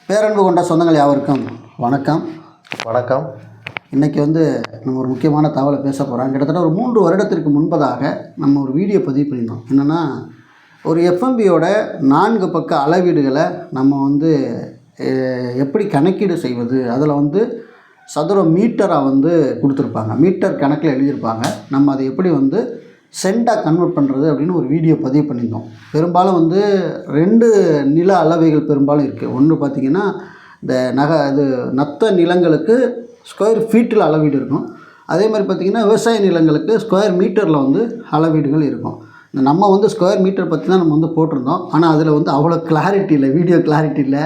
பேரன்பு கொண்ட சொந்தங்கள் யாவருக்கும் வணக்கம். வணக்கம். இன்றைக்கி நம்ம ஒரு முக்கியமான தகவலை பேச போகிறோம். கிட்டத்தட்ட ஒரு 3 வருடத்திற்கு முன்பதாக நம்ம ஒரு வீடியோ பதிவு பண்ணியிருந்தோம். என்னென்னா, ஒரு எஃப்எம்பியோட 4 பக்க அளவீடுகளை நம்ம எப்படி கணக்கீடு செய்வது, அதில் சதுர மீட்டராக கொடுத்துருப்பாங்க, மீட்டர் கணக்கில் எழுதியிருப்பாங்க. நம்ம அதை எப்படி சென்டாக கன்வெர்ட் பண்ணுறது அப்படின்னு ஒரு வீடியோ பதிவு பண்ணியிருந்தோம். பெரும்பாலும் 2 நில அளவைகள் பெரும்பாலும் இருக்குது. ஒன்று பார்த்திங்கன்னா, இந்த நத்த நிலங்களுக்கு ஸ்கொயர் ஃபீட்டில் அளவீடு இருக்கும். அதே மாதிரி பார்த்திங்கன்னா, விவசாய நிலங்களுக்கு ஸ்கொயர் மீட்டரில் அளவீடுகள் இருக்கும். நம்ம ஸ்கொயர் மீட்டர் பற்றி தான் நம்ம போட்டிருந்தோம். ஆனால் அதில் அவ்வளோ கிளாரிட்டி இல்லை, வீடியோ கிளாரிட்டி இல்லை.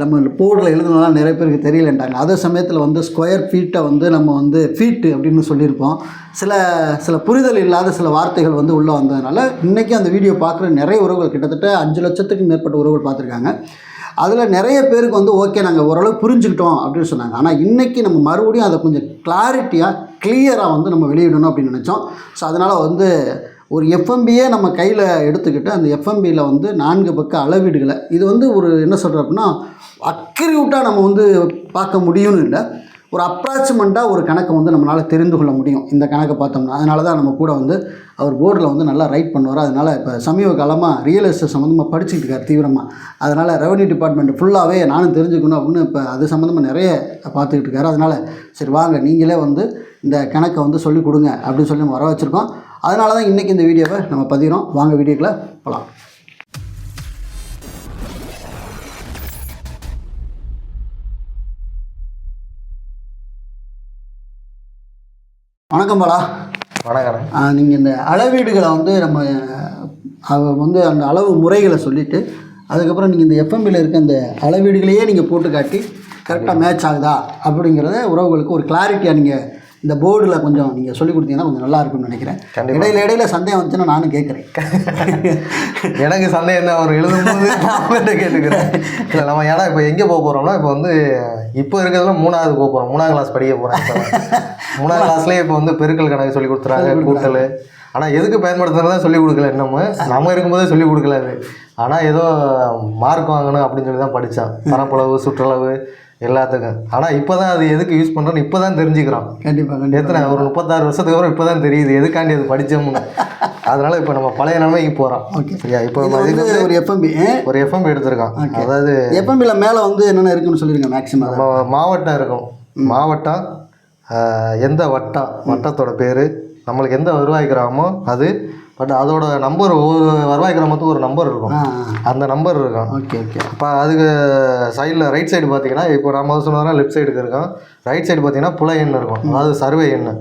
நம்ம போர்டில் எழுதுனாலாம் நிறைய பேருக்கு தெரியலன்ட்டாங்க. அதே சமயத்தில் ஸ்கொயர் ஃபீட்டை நம்ம ஃபீட்டு அப்படின்னு சொல்லியிருப்போம். சில புரிதல் இல்லாத சில வார்த்தைகள் உள்ளே வந்ததுனால இன்றைக்கி அந்த வீடியோ பார்க்குற நிறைய உறவுகள், கிட்டத்தட்ட 5 லட்சத்துக்கு மேற்பட்ட உறவுகள் பார்த்துருக்காங்க. அதில் நிறைய பேருக்கு ஓகே, நாங்கள் ஓரளவு புரிஞ்சுக்கிட்டோம் அப்படின்னு சொன்னாங்க. ஆனால் இன்றைக்கி நம்ம மறுபடியும் அதை கொஞ்சம் கிளாரிட்டியாக கிளியராக நம்ம வெளியிடணும் அப்படின்னு நினச்சோம். ஸோ அதனால் ஒரு எஃப்எம்பியே நம்ம கையில் எடுத்துக்கிட்டு அந்த எஃப்எம்பியில் 4 பக்க அளவீடுகளை இது ஒரு என்ன சொல்கிறோம் அப்படின்னா, அக்யூரேட்டாக நம்ம பார்க்க முடியும்னு இல்லை, ஒரு அப்ராக்சிமெண்ட்டாக ஒரு கணக்கை நம்மளால் தெரிந்து கொள்ள முடியும் இந்த கணக்கை பார்த்தோம்னா. அதனால தான் நம்ம கூட அவர் போர்டில் நல்லா ரைட் பண்ணுவார். அதனால் இப்போ சமீப காலமாக ரியல் எஸ்டேட் சம்மந்தமாக படிச்சுக்கிட்டு இருக்கார் தீவிரமாக. அதனால் ரெவன்யூ டிபார்ட்மெண்ட் ஃபுல்லாகவே நானும் தெரிஞ்சுக்கணும் அப்படின்னு இப்போ அது சம்மந்தமாக நிறைய பார்த்துக்கிட்டு இருக்காரு. அதனால் சரி வாங்க, நீங்களே இந்த கணக்கை சொல்லிக் கொடுங்க அப்படின்னு சொல்லி நம்ம வர வச்சுருக்கோம். அதனால தான் இன்றைக்கி இந்த வீடியோவை நம்ம பதிகிறோம். வாங்க வீடியோக்குள்ளே போகலாம். வணக்கம் பாலா. வணக்கம். நீங்கள் இந்த அளவீடுகளை நம்ம அந்த அளவு முறைகளை சொல்லிவிட்டு அதுக்கப்புறம் நீங்கள் இந்த எஃப்எம்பியில் இருக்க அந்த அளவீடுகளையே நீங்கள் போட்டு காட்டி கரெக்டாக மேட்ச் ஆகுதா அப்படிங்கிறத உறவுகளுக்கு ஒரு கிளாரிட்டியாக நீங்கள் இந்த போர்டில் கொஞ்சம் நீங்கள் சொல்லிக் கொடுத்தீங்கன்னா கொஞ்சம் நல்லா இருக்கும்னு நினைக்கிறேன். இடையில சந்தேகம் வந்துச்சுன்னா நானும் கேட்குறேன். எனக்கு சந்தேகம் தான், அவர் எழுதும்போது அவங்கள்ட்ட கேட்டுக்கிறேன். இல்லை நம்ம ஏன்னா இப்போ எங்கே போக போகிறோம்னா, இப்போ இருக்கிறதுல 3வது போக போகிறோம், 3ஆம் கிளாஸ் படிக்க போகிறேன். 3ஆம் கிளாஸ்லேயே இப்போ பெருக்கல் கணக்கு சொல்லி கொடுத்துறாங்க, கூட்டல். ஆனால் எதுக்கு பயன்படுத்துறது தான் சொல்லிக் கொடுக்கல. நம்ம இருக்கும்போதே சொல்லிக் கொடுக்கல அது. ஆனால் ஏதோ மார்க் வாங்கணும் அப்படின்னு சொல்லி தான் படித்தான், பரப்பளவு சுற்றளவு எல்லாத்துக்கும். ஆனால் இப்போ தான் அது எதுக்கு யூஸ் பண்ணுறோன்னு இப்போ தான் தெரிஞ்சுக்கிறோம். கண்டிப்பாக எத்தனை ஒரு 36 வருஷத்துக்கு அப்புறம் இப்போ தான் தெரியுது எதுக்காண்டி அது படித்தோம்னு. அதனால் இப்போ நம்ம பழைய நிலைமைக்கு போகிறோம். ஓகே சரியா? இப்போ ஒரு எஃப்எம்பி எடுத்திருக்கோம். அதாவது எஃப்எம்பியில் மேலே என்னென்ன இருக்குன்னு சொல்லிடுங்க. மேக்ஸிமம் நம்ம மாவட்டம் இருக்கும், மாவட்டம், எந்த வட்டத்தோட பேர், நம்மளுக்கு எந்த வருவாய் கிராமமோ அது, பட் அதோட நம்பர், ஒவ்வொரு வருவாய் கிராமத்துக்கு ஒரு நம்பர் இருக்கும், அந்த நம்பர் இருக்கும். Okay okay. இப்போ அதுக்கு சைடில் ரைட் சைடு பார்த்தீங்கன்னா, இப்போ நம்ம சொன்னோம்னா லெஃப்ட் சைடுக்கு இருக்கும், ரைட் சைடு பார்த்தீங்கன்னா புல எண் இருக்கும், அதாவது சர்வே எண்,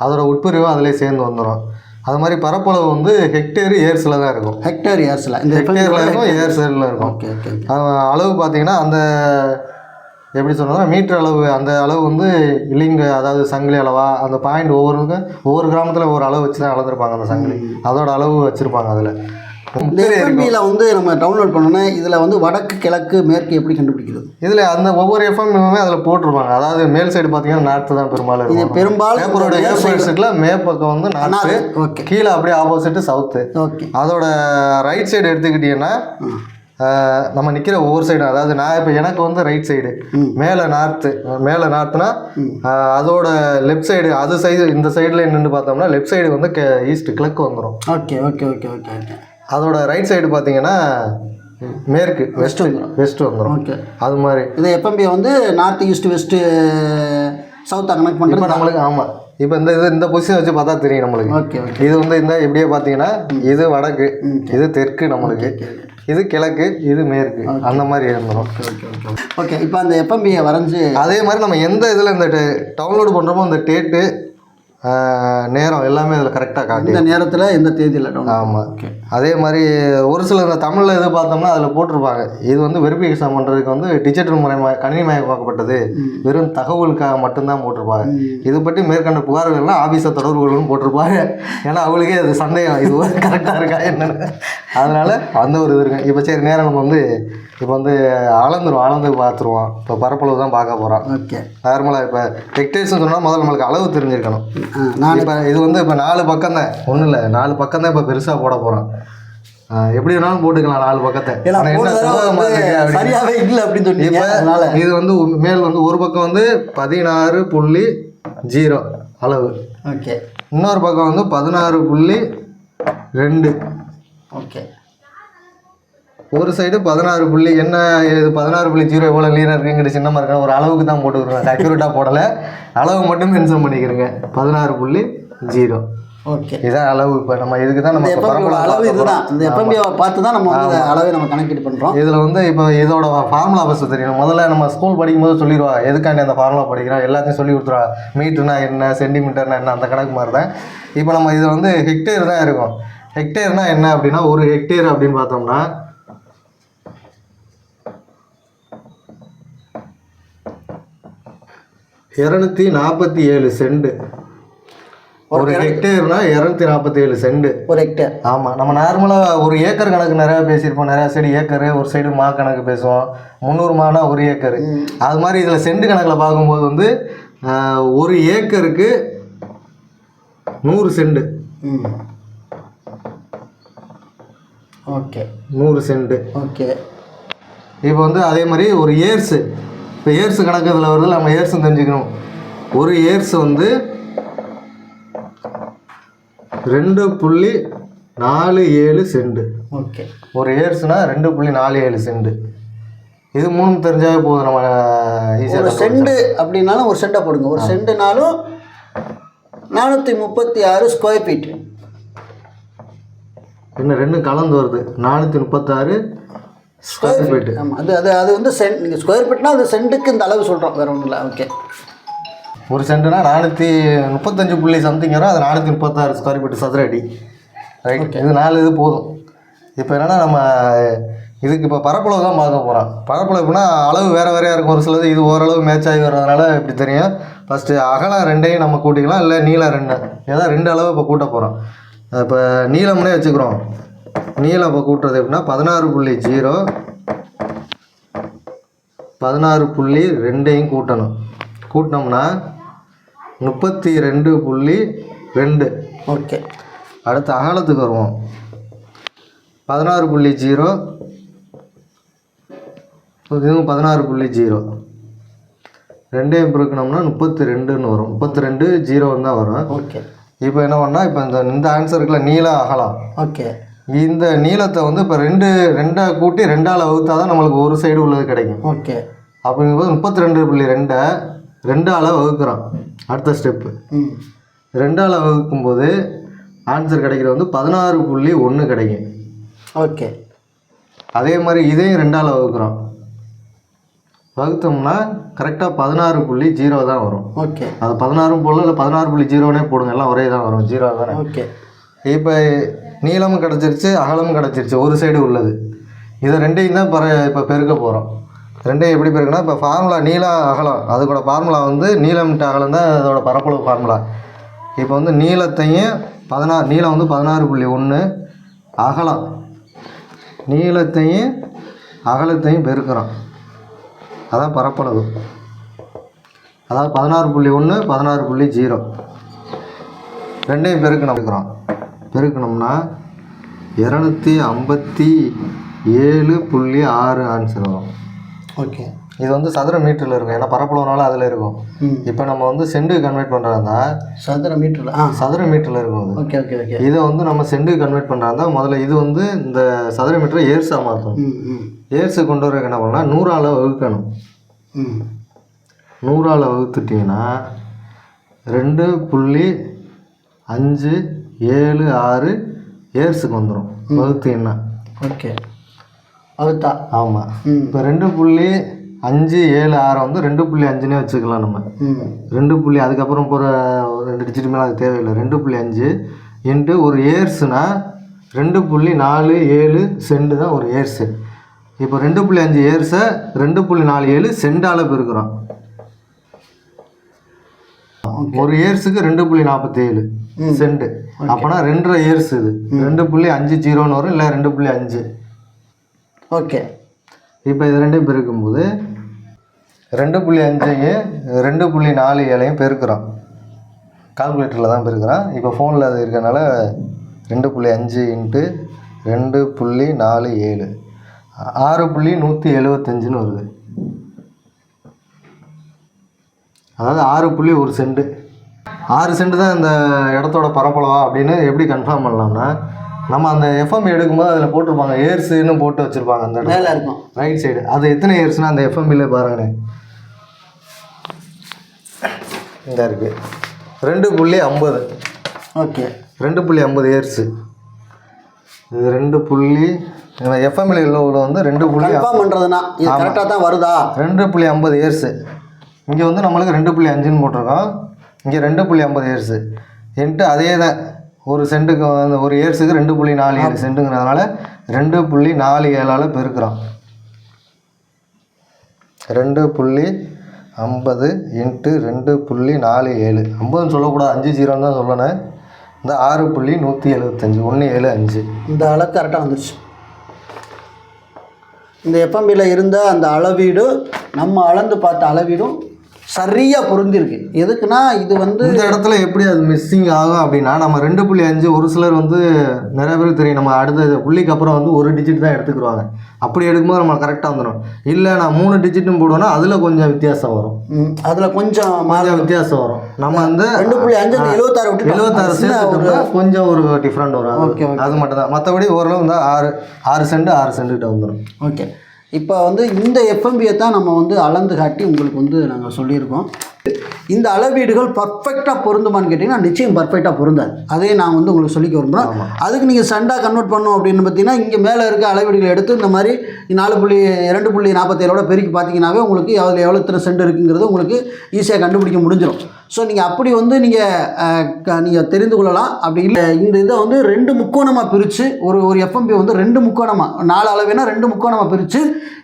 அதோட உட்பிரிவு அதிலே சேர்ந்து வந்துடும். அது மாதிரி பரப்பளவு ஹெக்டேர் ஏர்ஸில் தான் இருக்கும். ஹெக்டேர் ஏர்ஸில் ஹெக்டேரில் இருக்கும், ஏர்ஸில் இருக்கும். Okay okay. அளவு பார்த்தீங்கன்னா அந்த எப்படி சொன்னோம்னா மீட்டர் அளவு, அந்த அளவு இல்லைங்க, அதாவது சங்கிலி அளவா, அந்த பாயிண்ட் ஒவ்வொரு கிராமத்தில் ஒவ்வொரு அளவு வச்சு தான் அளந்துருப்பாங்க. அந்த சங்கிலி அதோட அளவு வச்சுருப்பாங்க. அதில் இந்த எஃப்எம்பியில் நம்ம டவுன்லோட் பண்ணோன்னா இதில் வடக்கு கிழக்கு மேற்கு எப்படி கண்டுபிடிக்கிறது? இதில் அந்த ஒவ்வொரு எஃப்எம்மே அதில் போட்டிருப்பாங்க. அதாவது மேல் சைடு பார்த்தீங்கன்னா நார்த்து தான் பெரும்பாலும். இது பெரும்பாலும் பேப்பரோட ஏர்போர்ட்ஸுக்குள்ள மேற்பக்கம் நார்த்து, ஓகே, கீழே அப்படியே ஆப்போசிட்டு சவுத்து. ஓகே. அதோட ரைட் சைடு எடுத்துக்கிட்டீங்கன்னா நம்ம நிற்கிற ஒவ்வொரு சைடும், அதாவது நான் இப்போ எனக்கு ரைட் சைடு மேலே நார்த்துனா அதோட லெஃப்ட் சைடு, அது சைடு இந்த சைடில் நின்று பார்த்தோம்னா லெஃப்ட் சைடு ஈஸ்ட் கிழக்கு வந்துடும். Okay okay okay okay okay. அதோட ரைட் சைடு பார்த்தீங்கன்னா மேற்கு வெஸ்ட் வந்துடும். ஓகே. அது மாதிரி இது எஃப்எம்பி நார்த் ஈஸ்ட் வெஸ்ட்டு சவுத்தாக கனெக்ட் பண்ணுறது நம்மளுக்கு. ஆமாம், இப்போ இந்த பொசிஷன் வச்சு பார்த்தா தெரியும் நம்மளுக்கு. Okay okay. இது இந்த இப்படியே பார்த்தீங்கன்னா இது வடக்கு, இது தெற்கு நம்மளுக்கு, இது கிழக்கு, இது மேற்கு, அந்த மாதிரி இருந்துடும். ஓகே. இப்போ அந்த எஃப்எம்பியை வரைஞ்சி அதே மாதிரி நம்ம எந்த இதில் இந்த டவுன்லோடு பண்ணுறோமோ அந்த டேட்டு நேரம் எல்லாமே அதில் கரெக்டாக காட்டும். இந்த நேரத்தில் எந்த தேதியில் டவுன். ஆமாம். அதே மாதிரி ஒரு சில இந்த தமிழில் எது பார்த்தோம்னா அதில் போட்டிருப்பாங்க, இது வெரிஃபிகேஷன் பண்ணுறதுக்கு டிஜிட்டல் கணினிமயமாக்கப்பட்டது, வெறும் தகவலுக்காக மட்டும்தான் போட்டிருப்பாங்க. இது பற்றி மேற்கண்ட புகார்கள்லாம் ஆஃபீஸை தொடர்புகளும் போட்டிருப்பாங்க. ஏன்னா அவங்களுக்கே அது சந்தேகம், இது கரெக்டாக இருக்கா என்னென்னு. அதனால் அந்த ஒரு இது இருக்கு. இப்போ சரி நேரம் நம்ம இப்போ அளந்து பார்த்துருவோம். இப்போ பரப்பளவு தான் பார்க்க போகிறோம். ஓகே. நார்மலாக இப்போ ஹெக்டேர்ஸ்னு சொன்னால் முதல்ல நம்மளுக்கு அளவு தெரிஞ்சிருக்கணும். நான் இப்போ இது இப்போ 4 பக்கம் தான், ஒன்றும் இல்லை, 4 பக்கம் தான் இப்போ பெருசாக போட போகிறோம். எப்படி வேணாலும் போட்டுக்கலாம் 4 பக்கத்தை. ஏன்னா ஆனா என்ன செவ்வகமா இருக்கு அப்படின்னு. சரியாவே இல்லை அப்படின்னு சொன்னீங்க. அதனால இது வந்து மேல் வந்து ஒரு பக்கம் வந்து 16.0 அளவு, ஓகே, இன்னொரு பக்கம் வந்து 16.2, ஓகே. ஒரு சைடு 16 என்ன இது 16.0 எவ்வளோ லீனாக இருக்குங்கிற சின்னமாக இருக்கா ஒரு அளவுக்கு தான் போட்டுக்கிறோம், அக்யூரேட்டாக போடலை, அளவு மட்டும் மென்ஷன் பண்ணிக்கிறேங்க 16.0. ஓகே, இதான் அளவு. இப்போ நம்ம இதுக்கு தான் நம்ம அளவு இதுதான். இந்த எஃப்எம்பியை பார்த்து தான் நம்ம வந்து அளவை நம்ம கணக்கீடு பண்ணுறோம். இதில் வந்து இப்போ இதோட ஃபார்முலா ஃபஸ்ட்டு தெரியணும். முதல்ல நம்ம ஸ்கூல் படிக்கும்போது சொல்லிடுவா எதுக்காண்டி அந்த ஃபார்முலா படிக்கிறோம் எல்லாத்தையும் சொல்லி கொடுத்துருவா. மீட்டர்னா என்ன, சென்டிமீட்டர்னா என்ன, அந்த கணக்கு மாதிரி தான். இப்போ நம்ம இது வந்து ஹெக்டேர் தான் இருக்கும். ஹெக்டேர்னா என்ன அப்படின்னா, ஒரு ஹெக்டேர் அப்படின்னு பார்த்தோம்னா 247 சென்ட். ஒரு ஹெக்டேர்னா 247 சென்ட் ஒரு ஹெக்டேர். ஆமாம். நம்ம நார்மலாக ஒரு ஏக்கர் கணக்கு நிறையா பேசியிருப்போம். நிறையா சைடு ஏக்கரு, ஒரு சைடு மா கணக்கு பேசுவோம். 300 மானா ஒரு ஏக்கரு. அது மாதிரி இதில் சென்ட் கணக்கில் பார்க்கும்போது வந்து ஒரு ஏக்கருக்கு 100 சென்ட். Okay, 100 send. ஓகே. இப்போ வந்து அதே மாதிரி ஒரு ஏர்ஸு, இப்போ ஏர்ஸு கணக்கு இதில் வருது, நம்ம ஏர்ஸும் தெரிஞ்சுக்கணும். ஒரு ஏர்ஸ் வந்து 2.47 சென்ட். ஓகே, ஒரு ஏர்ஸ்னா 2.47 சென்ட். இது 3 தெரிஞ்சாவே போதும். நம்ம ஈஸியாக ஒரு சென்ட் அப்படின்னாலும் ஒரு சென்ட்டை போடுங்க. ஒரு சென்ட்டுனாலும் 436 ஸ்கொயர் ஃபீட். இன்னும் ரெண்டும் கலந்து வருது, 436 ஸ்கொயர் ஃபீட். ஆமாம், அது வந்து சென்ட். நீங்கள் ஸ்கொயர் ஃபீட்னா அது சென்ட்டுக்கு இந்த அளவு சொல்கிறோம், வேறு ஒன்றும் இல்லை. ஓகே, ஒரு சென்ட்டுனா 435 சம்திங் வரும். அது 436 ஸ்கொயர் ஃபீட் சதுர அடி. ரைட், இது 4 இது போதும். இப்போ என்னென்னா நம்ம இதுக்கு இப்போ பரப்பளவு தான் பார்க்க போகிறோம். பரப்பளவு எப்படின்னா அளவு வேறு வேறையாக இருக்கும். ஒரு சிலது இது ஓரளவு மேட்ச் ஆகி வர்றதுனால இப்படி தெரியும். ஃபஸ்ட்டு அகலம் 2ஐயும் நம்ம கூட்டிக்கலாம், இல்லை நீளம் 2. ஏதாவது 2 அளவு இப்போ கூட்ட போகிறோம். இப்போ நீளம்னே வச்சுக்கிறோம். நீளம் இப்போ கூட்டுறது எப்படின்னா 16.0 16.2ஐயும் கூட்டணும். கூட்டினோம்னா 32.2. ஓகே. அடுத்து அகலத்துக்கு வருவோம். 16.0 இதுவும் 16.0 ரெண்டையும் பெருக்கணும்னா 32ன்னு வரும். 32.0 தான் வரும். ஓகே. இப்போ என்ன பண்ணால், இப்போ இந்த ஆன்சருக்குள்ள நீளம் அகலம். ஓகே. இந்த நீளத்தை வந்து இப்போ ரெண்டை கூட்டி 2ஆல் வகுத்தா தான் நம்மளுக்கு ஒரு சைடு உள்ளது கிடைக்கும். ஓகே. அப்படிங்கும்போது 32.2 2ஆல் வகுக்கிறோம். அடுத்த ஸ்டெப்பு 2ஆல் வகுக்கும்போது ஆன்சர் கிடைக்கிறது வந்து 16.1 கிடைக்கும். ஓகே. அதே மாதிரி இதையும் 2ஆல் வகுக்கிறோம். வகுத்தோம்னா கரெக்டாக 16.0 தான் வரும். ஓகே. அது 16 போடல, இல்லை 16.0னே போடுங்க, எல்லாம் ஒரே தான் வரும், 0 தானே. ஓகே. இப்போ நீளமும் கிடச்சிருச்சு, அகலமும் கிடச்சிருச்சு, ஒரு சைடு உள்ளது. இதை ரெண்டையும் தான் இப்போ பெருக்க போகிறோம். ரெண்டையும் எப்படி பெருக்குன்னா, இப்போ ஃபார்முலா நீளம் அகலம், அதுக்கூட ஃபார்முலா வந்து நீளம் இன்ட்டு அகலம் தான் அதோட பரப்பளவு ஃபார்முலா. இப்போ வந்து நீளத்தையும் நீளம் வந்து 16.1, அகலம் நீளத்தையும் அகலத்தையும் பெருக்கிறோம், அதான் பரப்பளவு. அதாவது 16.1 16.0 ரெண்டையும் பெருக்கணும்னா 257.6 ஆன்சர் வரும். ஓகே. இது வந்து சதுர மீட்டரில் இருக்கும், ஏன்னா பரப்பளவுனால அதில் இருக்கும். இப்போ நம்ம வந்து சென்ட்டுக்கு கன்வெர்ட் பண்ணுறதா சதுர மீட்டரில் இருக்கும் அது. Okay, okay, okay. இதை வந்து நம்ம சென்ட்டுக்கு கன்வெர்ட் பண்ணுறதா முதல்ல இது வந்து இந்த சதுர மீட்டரை ஏர்ஸாக மாற்றணும். ஏர்ஸை கொண்டு வரக்கு என்ன பண்ணால் 100ஆல் வகுக்கணும். 100ஆல் வகுத்துட்டிங்கன்னா 2.576 ஏர்ஸுக்கு வந்துடும் வகுத்தீங்கன்னா. ஓகே. வகுத்தா ஆமாம். இப்போ 2.576 வந்து 2.5னே வச்சுக்கலாம் நம்ம. 2. அதுக்கப்புறம் போகிற 2 டிஜிட் மேலே அது தேவையில்லை. 2.5 இன்ட்டு ஒரு ஏர்ஸுனா 2.47 சென்ட் தான் ஒரு ஏர்ஸு. இப்போ 2.5 ஏர்ஸை 2.47 சென்டால் பெருக்கிறோம். ஒரு ஏர்ஸுக்கு 2.47 சென்ட். அப்போனா 2.5 ஏர்ஸ் இது 2.50 வரும், இல்லை 2.5. ஓகே. இப்போ இது ரெண்டையும் பெருக்கும்போது 2.5ஐயும் 2.47ஐயும் பெருக்கிறோம். கால்குலேட்டரில் தான் பெருக்கிறோம். இப்போ ஃபோனில் அது இருக்கிறதுனால 2.5 இன்ட்டு 2.47 6.175 வருது. அதாவது 6.1 சென்ட். 6 சென்ட் தான் இந்த இடத்தோட பரப்பளவா அப்படின்னு எப்படி கன்ஃபார்ம் பண்ணலாம்னா, நம்ம அந்த எஃப்எம் எடுக்கும்போது அதில் போட்டிருப்பாங்க ஏர்ஸுன்னு போட்டு வச்சுருப்பாங்க. அந்த மேலே இருக்கும் ரைட் சைடு. அது எத்தனை ஏர்ஸ்னால் அந்த எஃப்எம்பியில் பாருங்கண்ணே, இந்த இருக்குது 2.50. ஓகே 2.50 ஏர்ஸு. இது 2. எஃப்எம்மில் உள்ள வந்து 2. கன்ஃபார்ம் பண்ணுறதுனா இது கரெக்டாக தான் வருதா? 2.50 ஏர்ஸு. இங்கே வந்து நம்மளுக்கு 2.5ன்னு போட்டிருக்கோம். இங்கே 2.50 ஏர்ஸு என்ட்டு அதே தான். ஒரு சென்ட்டுக்கு வந்து ஒரு ஏர்ஸுக்கு 2.47 சென்ட்டுங்கிறதுனால 2.47ஆல் பெருக்கிறோம். 2.50 இன்ட்டு 2.47. 50ன்னு சொல்லக்கூடாது, 5 0 தான் சொல்லணும். இந்த 6.175 175 இந்த அளவு கரெக்டாக வந்துருச்சு. இந்த எஃப்எம்பியில் இருந்த அந்த அளவீடு நம்ம அளந்து பார்த்த அளவீடும் சரியாக பொருந்திருக்கு. எதுக்குன்னா இது வந்து இந்த இடத்துல எப்படி அது மிஸ்ஸிங் ஆகும் அப்படின்னா, நம்ம 2.5 ஒரு சிலர் வந்து நிறைய பேருக்கு தெரியும், நம்ம அடுத்த புள்ளிக்கு அப்புறம் வந்து ஒரு டிஜிட் தான் எடுத்துக்கிடுவாங்க. அப்படி எடுக்கும்போது நம்ம கரெக்டாக வந்துடும். இல்லை நான் 3 டிஜிட்டும் போடுவோன்னா அதில் கொஞ்சம் வித்தியாசம் வரும். அதில் கொஞ்சம் வித்தியாசம் வரும். நம்ம வந்து 2.5 76 சேர்த்துட்டோம்னா கொஞ்சம் ஒரு டிஃப்ரெண்ட் வரும். ஓகே, அது மட்டும் தான். மற்றபடி ஓரளவு வந்து 6 சென்ட் 6 சென்ட்டுக்கிட்ட வந்துடும். ஓகே, இப்போ வந்து இந்த எஃப்எம்பியை தான் நம்ம வந்து அளந்து காட்டி உங்களுக்கு வந்து நாங்கள் சொல்லியிருக்கோம். இந்த அளவீடுகள் பர்ஃபெக்டாக பொருந்துமான்னு கேட்டிங்கன்னா நிச்சயம் பர்ஃபெக்டாக பொருந்தாது. அதே நான் வந்து உங்களுக்கு சொல்லிக்க விரும்புகிறோம். அதுக்கு நீங்கள் சண்டாக கன்வெர்ட் பண்ணோம் அப்படின்னு பார்த்தீங்கன்னா, இங்கே மேலே இருக்க அளவீடுகளை எடுத்து இந்த மாதிரி 2.47 பெருக்கி பார்த்தீங்கன்னாவே உங்களுக்கு அதில் எவ்வளோ இத்தனை சென்ட் இருக்குங்கிறது உங்களுக்கு ஈஸியாக கண்டுபிடிக்க முடிஞ்சிடும். ஸோ நீங்கள் அப்படி வந்து நீங்கள் தெரிந்து கொள்ளலாம். அப்படி இல்லை இந்த இதை வந்து 2 முக்கோணமாக பிரித்து ஒரு எஃப்எம்பி வந்து 2 முக்கோணமாக 4 அளவுனா 2 முக்கோணமாக பிரித்து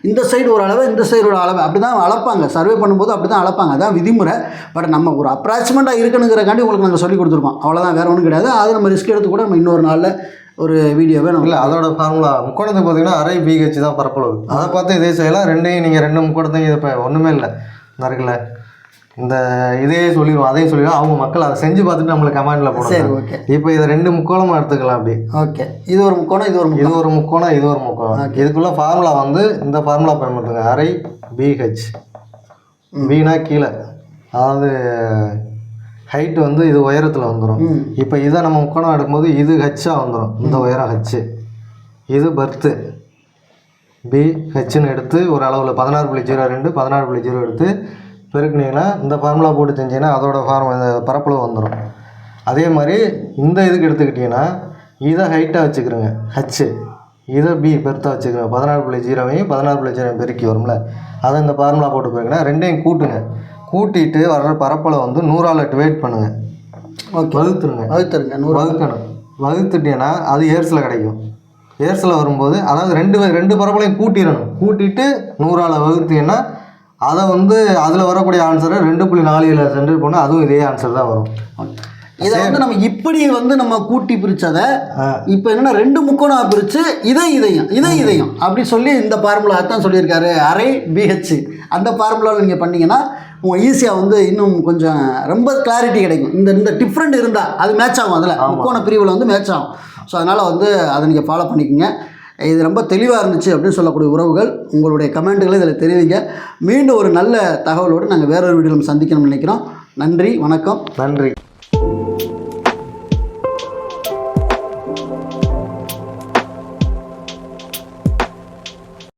இந்த சைடு ஒரு அளவு இந்த சைடு ஒரு அளவு அப்படி தான் அளப்பாங்க. சர்வே பண்ணும்போது அப்படி தான் அளப்பாங்க. அதான் விதிமுறை. பட் நம்ம ஒரு அப்ராக்சிமேட்டாக இருக்கணுங்கிறக்காண்டி உங்களுக்கு நாங்கள் சொல்லிக் கொடுத்துருக்கோம். அவ்வளோதான், வேறு ஒன்றும் கிடையாது. அது நம்ம ரிஸ்க் எடுத்து கூட நம்ம இன்னொரு நாளில் ஒரு வீடியோவே நம்ம இல்லை. அதோட ஃபார்முலா முக்கோணத்துக்கு பார்த்தீங்கன்னா அரை BH தான் பரப்பளவு. அதை பார்த்து இதே செய்யலாம். ரெண்டையும் நீங்கள் 2 முக்கோணத்தையும் இது இப்போ ஒன்றுமே இல்லை இருக்குல்ல. இந்த இதையே சொல்லிடுவோம், அதையும் சொல்லிடுவோம். அவங்க மக்கள் அதை செஞ்சு பார்த்துட்டு நம்மளுக்கு கமெண்டில் போடுவோம். சரி, ஓகே. இப்போ இதை 2 முக்கோணமாக எடுத்துக்கலாம். அப்படி ஓகே, இது ஒரு முக்கோணம், இது ஒரு முக்கோணம், இது ஒரு முக்கோணம். இதுக்குள்ள ஃபார்முலா வந்து இந்த ஃபார்முலா பயன்படுத்துங்க. அரை BH. வீணா கீழே, அதாவது ஹைட்டு வந்து இது உயரத்தில் வந்துடும். இப்போ இதை நம்ம முக்கோணம் எடுக்கும்போது இது ஹெச்சாக வந்துடும். இந்த உயரம் ஹெச்சு. இது பர்த்து BHன்னு எடுத்து ஒரு அளவில் 16.02 16.0 எடுத்து பெருக்குனீங்கன்னா இந்த ஃபார்முலா போட்டு செஞ்சீங்கன்னா அதோட பரப்பளவு வந்துடும். அதே மாதிரி இந்த இதுக்கு எடுத்துக்கிட்டிங்கன்னா இதை ஹைட்டாக வச்சுக்கிறோங்க ஹெச்சு, இதை பெருத்தாக வச்சுக்கிறோங்க. 16.0 16.0 பெருக்கி வரும்ல, அதை இந்த ஃபார்முலா போட்டு போயிருங்கன்னா ரெண்டையும் கூட்டுங்க. கூட்டிகிட்டு வர்ற பரப்பளவு வந்து 100ஆல் டிவைட் பண்ணுங்கள். வகுக்கணும். வகுத்துட்டீங்கன்னா அது ஏர்ஸில் கிடைக்கும். ஏர்ஸில் வரும்போது அதாவது ரெண்டு பரப்பளையும் கூட்டிடணும். கூட்டிட்டு 100ஆல் வகுத்தீங்கன்னா அதை வந்து அதில் வரக்கூடிய ஆன்சரை 2.47 சென்ட் போனால் அதுவும் இதே ஆன்சர் தான் வரும். இதை வந்து நம்ம இப்படி வந்து நம்ம கூட்டி பிரித்ததை இப்போ என்னென்னா 2 முக்கோணம் பிரித்து இதையும் அப்படி சொல்லி இந்த ஃபார்முலா தான் சொல்லியிருக்காரு. அரை BH அந்த ஃபார்முலாவில் நீங்கள் பண்ணிங்கன்னா உங்கள் ஈஸியாக வந்து இன்னும் கொஞ்சம் ரொம்ப கிளாரிட்டி கிடைக்கும். இந்த டிஃப்ரெண்ட் இருந்தால் அது மேட்ச் ஆகும். அதில் முக்கோண பிரிவில் வந்து மேட்ச் ஆகும். ஸோ அதனால் வந்து அதை நீங்கள் ஃபாலோ பண்ணிக்கோங்க. இது ரொம்ப தெளிவாக இருந்துச்சு அப்படின்னு சொல்லக்கூடிய உறவுகள் உங்களுடைய கமெண்ட்டுகளை இதில் தெரிவிங்க. மீண்டும் ஒரு நல்ல தகவலோடு நாங்கள் வேறொரு வீடியோவில் சந்திக்கணும்னு நினைக்கிறோம். நன்றி, வணக்கம். நன்றி.